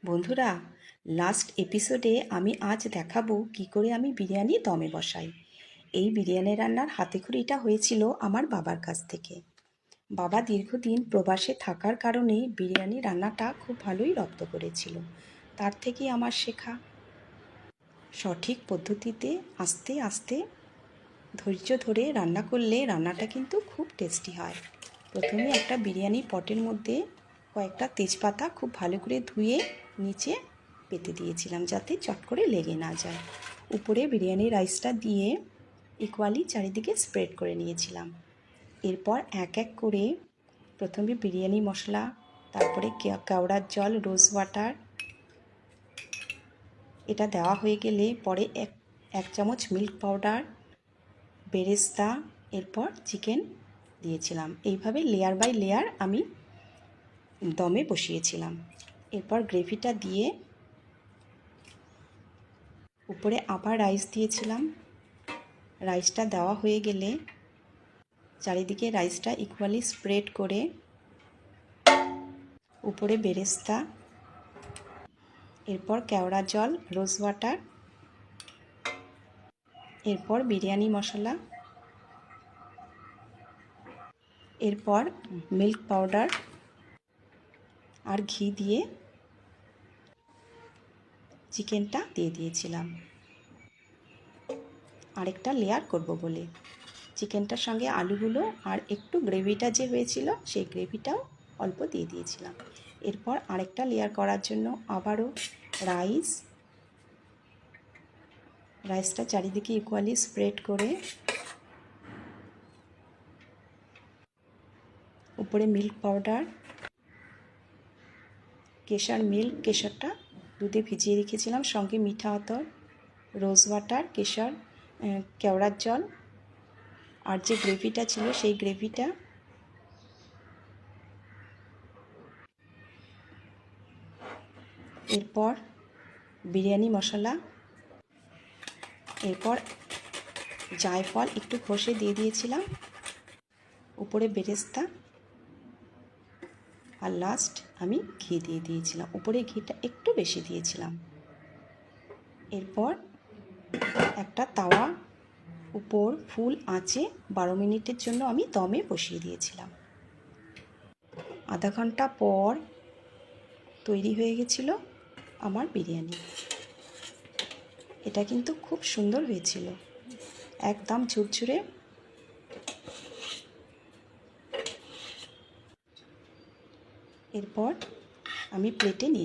বন্ধুরা, লাস্ট এপিসোডে আমি আজ দেখাবো কি করে আমি বিরিয়ানি দমে বসাই। এই বিরিয়ানি রান্নার হাতেখড়িটা হয়েছিল আমার বাবার কাছ থেকে। বাবা দীর্ঘদিন প্রবাসে থাকার কারণে বিরিয়ানি রান্নাটা খুব ভালোই রপ্ত করেছিল। তার থেকেই আমার শেখা। সঠিক পদ্ধতিতে আস্তে আস্তে ধৈর্য ধরে রান্না করলে রান্নাটা কিন্তু খুব টেস্টি হয়। প্রথমে একটা বিরিয়ানি পটের মধ্যে কয়েকটা তেজপাতা খুব ভালো করে ধুয়ে নিচে পেতে দিয়েছিলাম, যাতে চট করে লেগে না যায়। উপরে বিরিয়ানি রাইসটা দিয়ে ইকুয়ালি চারিদিকে স্প্রেড করে নিয়েছিলাম। এরপর এক এক করে প্রথমে বিরিয়ানি মশলা, তারপরে কেওড়ার জল, রোজ ওয়াটার, এটা দেওয়া হয়ে গেলে পরে এক চামচ মিল্ক পাউডার, বেরেস্তা, এরপর চিকেন দিয়েছিলাম। এইভাবে লেয়ার বাই লেয়ার আমি দমে বসিয়েছিলাম। এরপর গ্রেভিটা দিয়ে উপরে আবার রাইস দিয়েছিলাম। রাইসটা দেওয়া হয়ে গেলে চারিদিকে রাইসটা ইকুয়ালি স্প্রেড করে উপরে বেরেস্তা, এরপর কেওড়া জল, রোজ ওয়াটার, এরপর বিরিয়ানি মশলা, এরপর মিল্ক পাউডার আর ঘি দিয়ে চিকেনটা দিয়ে দিয়েছিলাম আরেকটা লেয়ার করব বলে। চিকেনটার সঙ্গে আলুগুলো আর একটু গ্রেভিটা যে হয়েছিল সেই গ্রেভিটাও অল্প দিয়ে দিয়েছিলাম। এরপর আরেকটা লেয়ার করার জন্য আবারও রাইসটা চারিদিকে ইকুয়ালি স্প্রেড করে উপরে মিল্ক পাউডার, কেশরটা দুধে ভিজিয়ে রেখেছিলাম, সঙ্গে মিঠা আতর, রোজ ওয়াটার, কেশর, কেওড়ার জল আর যে গ্রেভিটা ছিল সেই গ্রেভিটা, এরপর বিরিয়ানি মশলা, এরপর জায়ফল একটু ঘষে দিয়ে দিয়েছিলাম, উপরে বেরেস্তা, আর লাস্ট আমি ঘি দিয়ে দিয়েছিলাম। উপরে ঘিটা একটু বেশি দিয়েছিলাম। এরপর একটা তাওয়া উপর ফুল আঁচে 12 মিনিটের জন্য আমি দমে বসিয়ে দিয়েছিলাম। আধা ঘন্টা পর তৈরি হয়ে গেছিল আমার বিরিয়ানি। এটা কিন্তু খুব সুন্দর হয়েছিল, একদম ঝুরঝুরে। এরপর আমি প্লেটে নিয়ে